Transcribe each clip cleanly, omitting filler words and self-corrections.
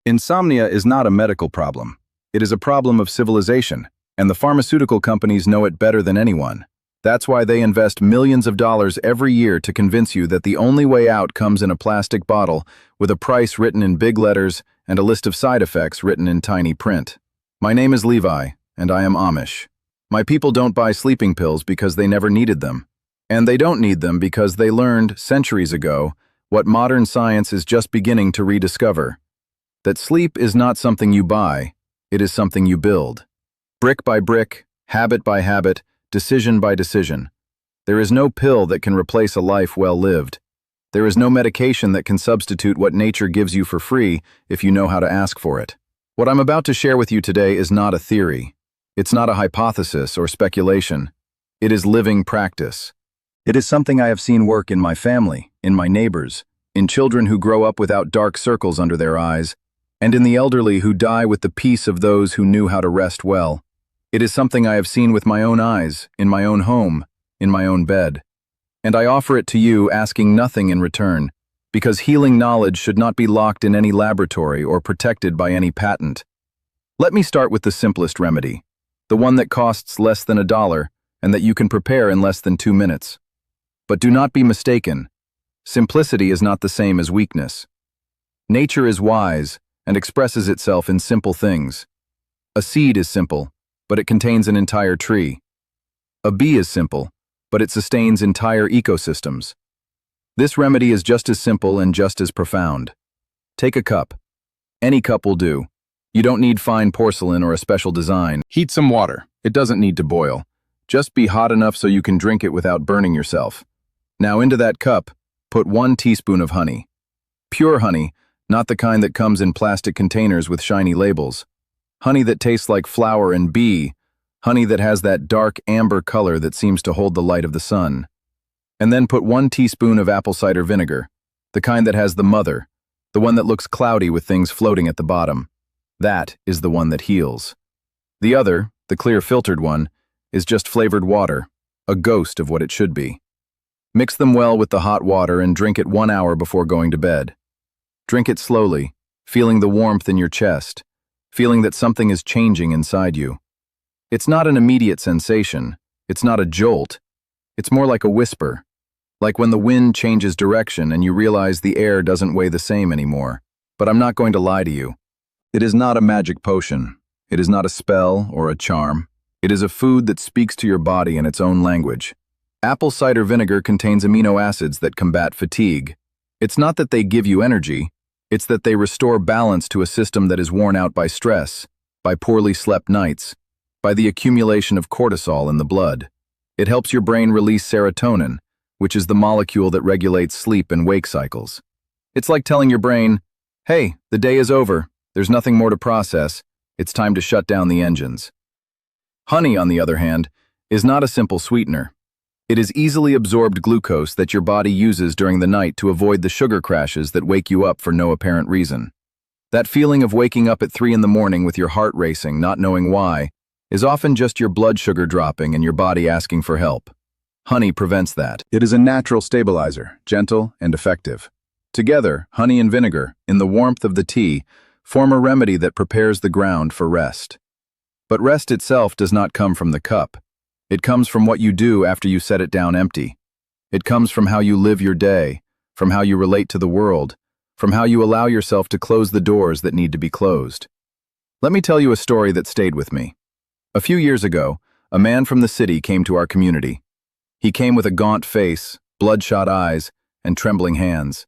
Insomnia is not a medical problem. It is a problem of civilization, and the pharmaceutical companies know it better than anyone. That's why they invest millions of dollars every year to convince you that the only way out comes in a plastic bottle with a price written in big letters and a list of side effects written in tiny print. My name is Levi, and I am Amish. My people don't buy sleeping pills because they never needed them. And they don't need them because they learned, centuries ago, what modern science is just beginning to rediscover. That sleep is not something you buy, it is something you build. Brick by brick, habit by habit, decision by decision. There is no pill that can replace a life well lived. There is no medication that can substitute what nature gives you for free if you know how to ask for it. What I'm about to share with you today is not a theory. It's not a hypothesis or speculation. It is living practice. It is something I have seen work in my family, in my neighbors, in children who grow up without dark circles under their eyes, and in the elderly who die with the peace of those who knew how to rest well. It is something I have seen with my own eyes, in my own home, in my own bed. And I offer it to you asking nothing in return, because healing knowledge should not be locked in any laboratory or protected by any patent. Let me start with the simplest remedy, the one that costs less than $1 and that you can prepare in less than 2 minutes. But do not be mistaken. Simplicity is not the same as weakness. Nature is wise and expresses itself in simple things. A seed is simple, but it contains an entire tree. A bee is simple, but it sustains entire ecosystems. This remedy is just as simple and just as profound. Take a cup. Any cup will do. You don't need fine porcelain or a special design. Heat some water. It doesn't need to boil. Just be hot enough so you can drink it without burning yourself. Now into that cup, put 1 teaspoon of honey. Pure honey, not the kind that comes in plastic containers with shiny labels. Honey that tastes like flower and bee. Honey that has that dark amber color that seems to hold the light of the sun. And then put 1 teaspoon of apple cider vinegar, the kind that has the mother, the one that looks cloudy with things floating at the bottom. That is the one that heals. The other, the clear filtered one, is just flavored water, a ghost of what it should be. Mix them well with the hot water and drink it 1 hour before going to bed. Drink it slowly, feeling the warmth in your chest, feeling that something is changing inside you. It's not an immediate sensation, it's not a jolt, it's more like a whisper, like when the wind changes direction and you realize the air doesn't weigh the same anymore. But I'm not going to lie to you. It is not a magic potion. It is not a spell or a charm. It is a food that speaks to your body in its own language. Apple cider vinegar contains amino acids that combat fatigue. It's not that they give you energy, it's that they restore balance to a system that is worn out by stress, by poorly slept nights, by the accumulation of cortisol in the blood. It helps your brain release serotonin, which is the molecule that regulates sleep and wake cycles. It's like telling your brain, hey, the day is over, there's nothing more to process, it's time to shut down the engines. Honey, on the other hand, is not a simple sweetener. It is easily absorbed glucose that your body uses during the night to avoid the sugar crashes that wake you up for no apparent reason. That feeling of waking up at 3 in the morning with your heart racing, not knowing why, is often just your blood sugar dropping and your body asking for help. Honey prevents that. It is a natural stabilizer, gentle and effective. Together, honey and vinegar, in the warmth of the tea, form a remedy that prepares the ground for rest. But rest itself does not come from the cup. It comes from what you do after you set it down empty. It comes from how you live your day, from how you relate to the world, from how you allow yourself to close the doors that need to be closed. Let me tell you a story that stayed with me. A few years ago, a man from the city came to our community. He came with a gaunt face, bloodshot eyes, and trembling hands.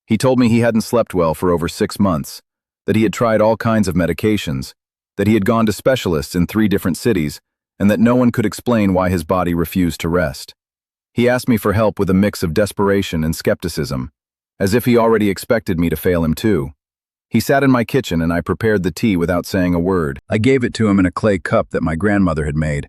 He told me he hadn't slept well for over 6 months, that he had tried all kinds of medications, that he had gone to specialists in 3 different cities, and that no one could explain why his body refused to rest. He asked me for help with a mix of desperation and skepticism, as if he already expected me to fail him too. He sat in my kitchen and I prepared the tea without saying a word. I gave it to him in a clay cup that my grandmother had made.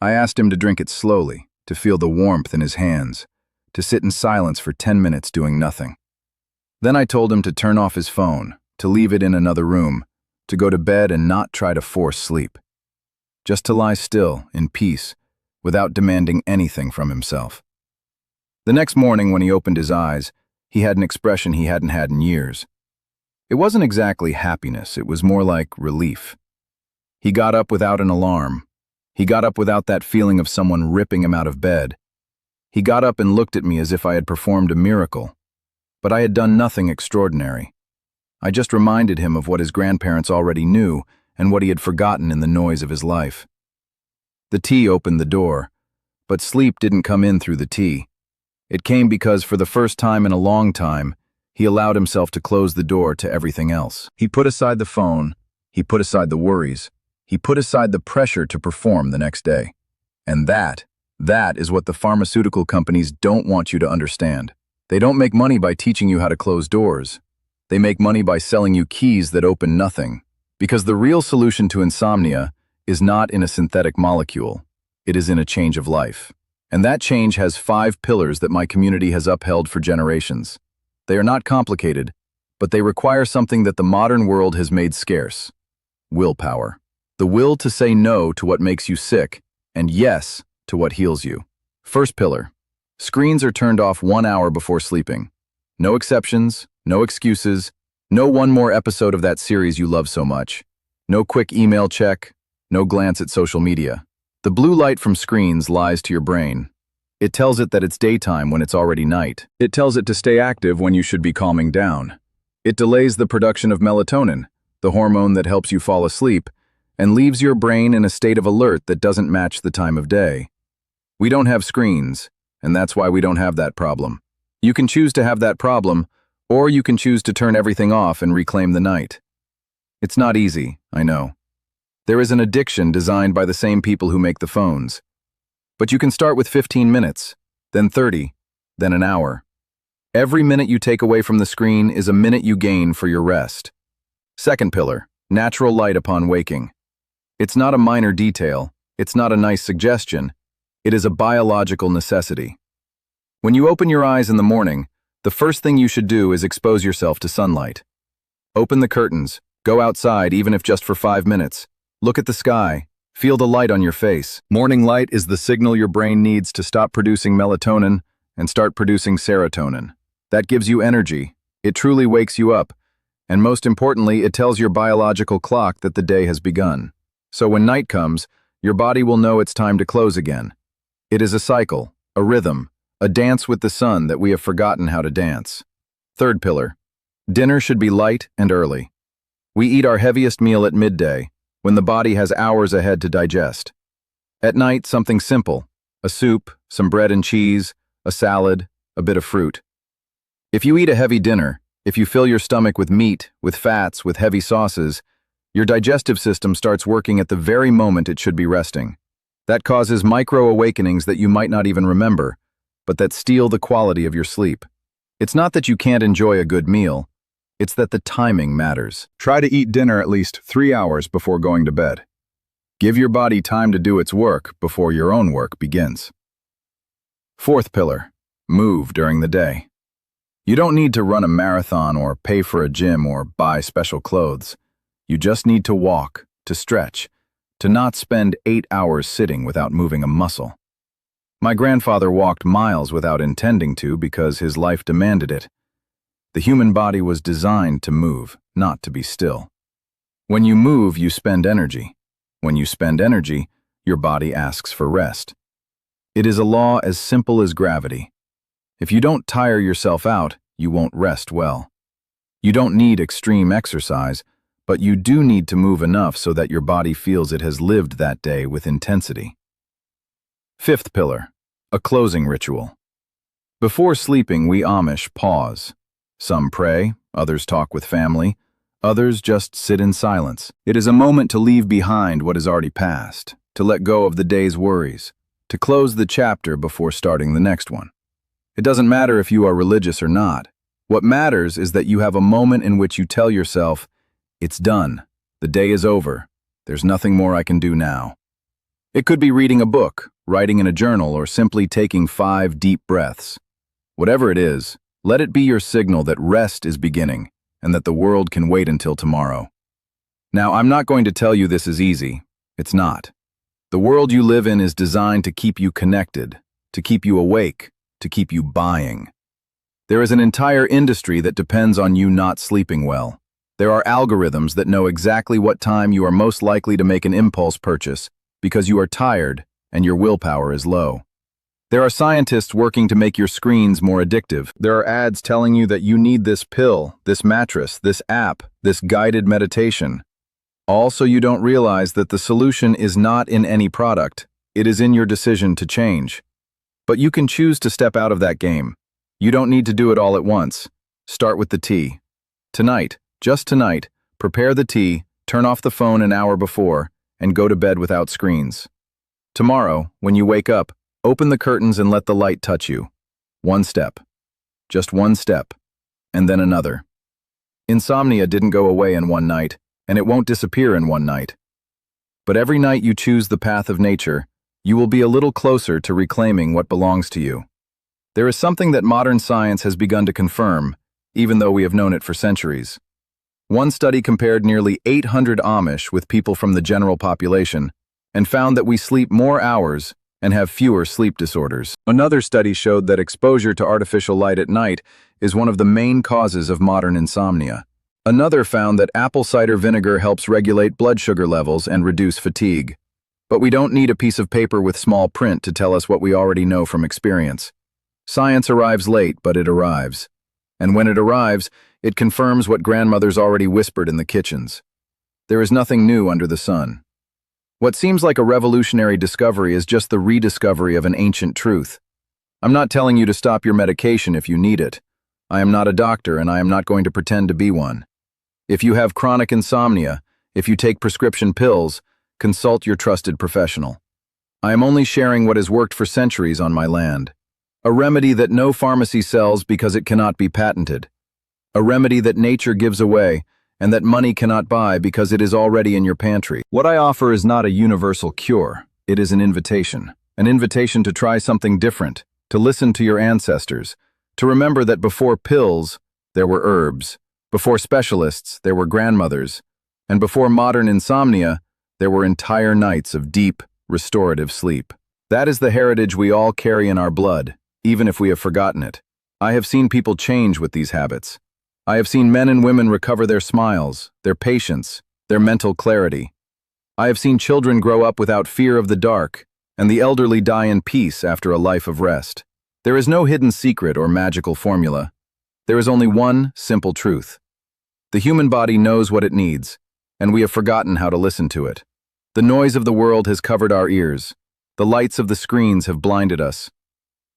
I asked him to drink it slowly, to feel the warmth in his hands, to sit in silence for 10 minutes doing nothing. Then I told him to turn off his phone, to leave it in another room, to go to bed and not try to force sleep. Just to lie still, in peace, without demanding anything from himself. The next morning when he opened his eyes, he had an expression he hadn't had in years. It wasn't exactly happiness, it was more like relief. He got up without an alarm. He got up without that feeling of someone ripping him out of bed. He got up and looked at me as if I had performed a miracle. But I had done nothing extraordinary. I just reminded him of what his grandparents already knew and what he had forgotten in the noise of his life. The tea opened the door, but sleep didn't come in through the tea. It came because, for the first time in a long time, he allowed himself to close the door to everything else. He put aside the phone, he put aside the worries, he put aside the pressure to perform the next day. And that is what the pharmaceutical companies don't want you to understand. They don't make money by teaching you how to close doors. They make money by selling you keys that open nothing. Because the real solution to insomnia is not in a synthetic molecule. It is in a change of life. And that change has 5 pillars that my community has upheld for generations. They are not complicated, but they require something that the modern world has made scarce: willpower. The will to say no to what makes you sick, and yes to what heals you. First pillar: screens are turned off 1 hour before sleeping. No exceptions, no excuses, no one more episode of that series you love so much. No quick email check, no glance at social media. The blue light from screens lies to your brain. It tells it that it's daytime when it's already night. It tells it to stay active when you should be calming down. It delays the production of melatonin, the hormone that helps you fall asleep, and leaves your brain in a state of alert that doesn't match the time of day. We don't have screens, and that's why we don't have that problem. You can choose to have that problem, or you can choose to turn everything off and reclaim the night. It's not easy, I know. There is an addiction designed by the same people who make the phones. But you can start with 15 minutes, then 30, then an hour. Every minute you take away from the screen is a minute you gain for your rest. Second pillar: natural light upon waking. It's not a minor detail, it's not a nice suggestion, it is a biological necessity. When you open your eyes in the morning, the first thing you should do is expose yourself to sunlight. Open the curtains, go outside even if just for 5 minutes. Look at the sky, feel the light on your face. Morning light is the signal your brain needs to stop producing melatonin and start producing serotonin. That gives you energy, it truly wakes you up, and most importantly, it tells your biological clock that the day has begun. So when night comes, your body will know it's time to close again. It is a cycle, a rhythm, a dance with the sun that we have forgotten how to dance. Third pillar: dinner should be light and early. We eat our heaviest meal at midday, when the body has hours ahead to digest. At night, something simple: a soup, some bread and cheese, a salad, a bit of fruit. If you eat a heavy dinner, if you fill your stomach with meat, with fats, with heavy sauces, your digestive system starts working at the very moment it should be resting. That causes micro-awakenings that you might not even remember, but that steal the quality of your sleep. It's not that you can't enjoy a good meal, it's that the timing matters. Try to eat dinner at least 3 hours before going to bed. Give your body time to do its work before your own work begins. Fourth pillar: move during the day. You don't need to run a marathon or pay for a gym or buy special clothes. You just need to walk, to stretch, to not spend 8 hours sitting without moving a muscle. My grandfather walked miles without intending to because his life demanded it. The human body was designed to move, not to be still. When you move, you spend energy. When you spend energy, your body asks for rest. It is a law as simple as gravity. If you don't tire yourself out, you won't rest well. You don't need extreme exercise, but you do need to move enough so that your body feels it has lived that day with intensity. Fifth pillar: a closing ritual. Before sleeping, we Amish pause. Some pray, others talk with family, others just sit in silence. It is a moment to leave behind what has already passed, to let go of the day's worries, to close the chapter before starting the next one. It doesn't matter if you are religious or not. What matters is that you have a moment in which you tell yourself, "It's done. The day is over. There's nothing more I can do now." It could be reading a book, writing in a journal, or simply taking 5 deep breaths. Whatever it is, let it be your signal that rest is beginning and that the world can wait until tomorrow. Now, I'm not going to tell you this is easy. It's not. The world you live in is designed to keep you connected, to keep you awake, to keep you buying. There is an entire industry that depends on you not sleeping well. There are algorithms that know exactly what time you are most likely to make an impulse purchase because you are tired and your willpower is low. There are scientists working to make your screens more addictive. There are ads telling you that you need this pill, this mattress, this app, this guided meditation. All so you don't realize that the solution is not in any product. It is in your decision to change. But you can choose to step out of that game. You don't need to do it all at once. Start with the tea. Tonight, just tonight, prepare the tea, turn off the phone an hour before, and go to bed without screens. Tomorrow, when you wake up, open the curtains and let the light touch you. One step. Just one step. And then another. Insomnia didn't go away in one night, and it won't disappear in one night. But every night you choose the path of nature, you will be a little closer to reclaiming what belongs to you. There is something that modern science has begun to confirm, even though we have known it for centuries. One study compared nearly 800 Amish with people from the general population and found that we sleep more hours and have fewer sleep disorders. Another study showed that exposure to artificial light at night is one of the main causes of modern insomnia. Another found that apple cider vinegar helps regulate blood sugar levels and reduce fatigue. But we don't need a piece of paper with small print to tell us what we already know from experience. Science arrives late, but it arrives. And when it arrives, it confirms what grandmothers already whispered in the kitchens. There is nothing new under the sun. What seems like a revolutionary discovery is just the rediscovery of an ancient truth. I'm not telling you to stop your medication if you need it. I am not a doctor, and I am not going to pretend to be one. If you have chronic insomnia, if you take prescription pills, consult your trusted professional. I am only sharing what has worked for centuries on my land. A remedy that no pharmacy sells because it cannot be patented. A remedy that nature gives away and that money cannot buy because it is already in your pantry. What I offer is not a universal cure. It is an invitation to try something different, to listen to your ancestors, to remember that before pills, there were herbs. Before specialists, there were grandmothers. And before modern insomnia, there were entire nights of deep, restorative sleep. That is the heritage we all carry in our blood, even if we have forgotten it. I have seen people change with these habits. I have seen men and women recover their smiles, their patience, their mental clarity. I have seen children grow up without fear of the dark, and the elderly die in peace after a life of rest. There is no hidden secret or magical formula. There is only one simple truth. The human body knows what it needs, and we have forgotten how to listen to it. The noise of the world has covered our ears. The lights of the screens have blinded us.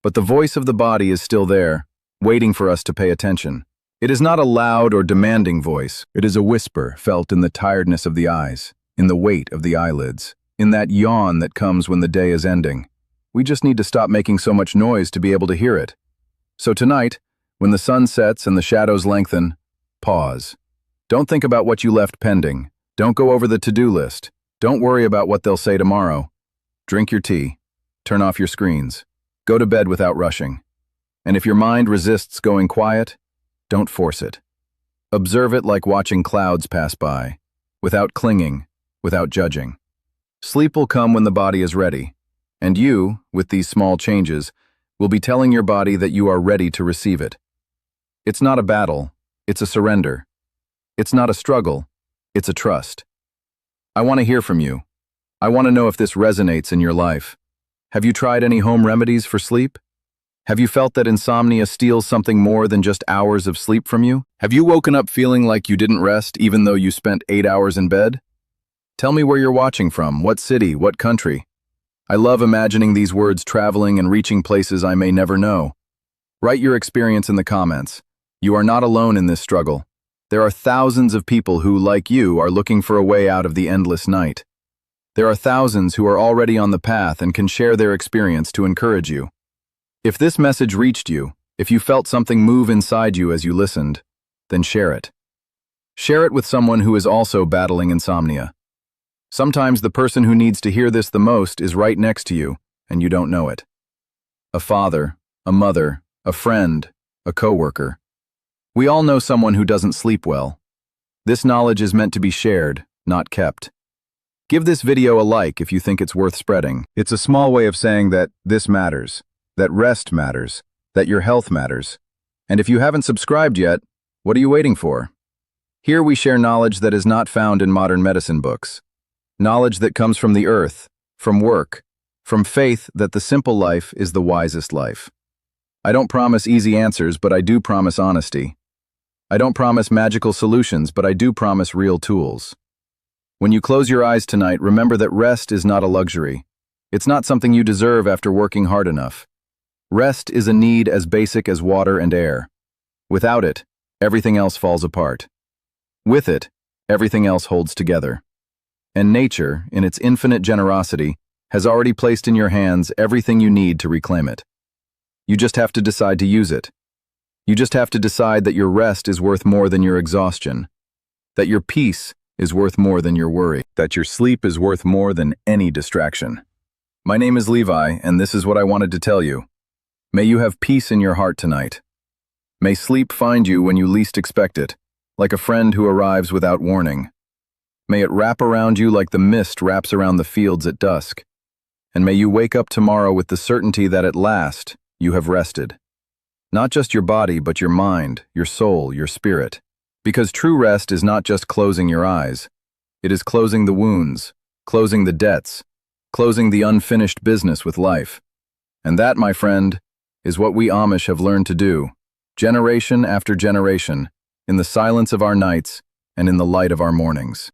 But the voice of the body is still there, waiting for us to pay attention. It is not a loud or demanding voice. It is a whisper felt in the tiredness of the eyes, in the weight of the eyelids, in that yawn that comes when the day is ending. We just need to stop making so much noise to be able to hear it. So tonight, when the sun sets and the shadows lengthen, pause. Don't think about what you left pending. Don't go over the to-do list. Don't worry about what they'll say tomorrow. Drink your tea. Turn off your screens. Go to bed without rushing. And if your mind resists going quiet, don't force it. Observe it like watching clouds pass by, without clinging, without judging. Sleep will come when the body is ready, and you, with these small changes, will be telling your body that you are ready to receive it. It's not a battle, it's a surrender. It's not a struggle, it's a trust. I want to hear from you. I want to know if this resonates in your life. Have you tried any home remedies for sleep? Have you felt that insomnia steals something more than just hours of sleep from you? Have you woken up feeling like you didn't rest even though you spent 8 hours in bed? Tell me where you're watching from, what city, what country. I love imagining these words traveling and reaching places I may never know. Write your experience in the comments. You are not alone in this struggle. There are thousands of people who, like you, are looking for a way out of the endless night. There are thousands who are already on the path and can share their experience to encourage you. If this message reached you, if you felt something move inside you as you listened, then share it. Share it with someone who is also battling insomnia. Sometimes the person who needs to hear this the most is right next to you, and you don't know it. A father, a mother, a friend, a coworker. We all know someone who doesn't sleep well. This knowledge is meant to be shared, not kept. Give this video a like if you think it's worth spreading. It's a small way of saying that this matters, that rest matters, that your health matters. And if you haven't subscribed yet, what are you waiting for? Here we share knowledge that is not found in modern medicine books. Knowledge that comes from the earth, from work, from faith that the simple life is the wisest life. I don't promise easy answers, but I do promise honesty. I don't promise magical solutions, but I do promise real tools. When you close your eyes tonight, remember that rest is not a luxury. It's not something you deserve after working hard enough. Rest is a need as basic as water and air. Without it, everything else falls apart. With it, everything else holds together. And nature, in its infinite generosity, has already placed in your hands everything you need to reclaim it. You just have to decide to use it. You just have to decide that your rest is worth more than your exhaustion, that your peace is worth more than your worry, that your sleep is worth more than any distraction. My name is Levi, and this is what I wanted to tell you. May you have peace in your heart tonight. May sleep find you when you least expect it, like a friend who arrives without warning. May it wrap around you like the mist wraps around the fields at dusk. And may you wake up tomorrow with the certainty that at last you have rested. Not just your body, but your mind, your soul, your spirit. Because true rest is not just closing your eyes. It is closing the wounds, closing the debts, closing the unfinished business with life. And that, my friend, is what we Amish have learned to do, generation after generation, in the silence of our nights and in the light of our mornings.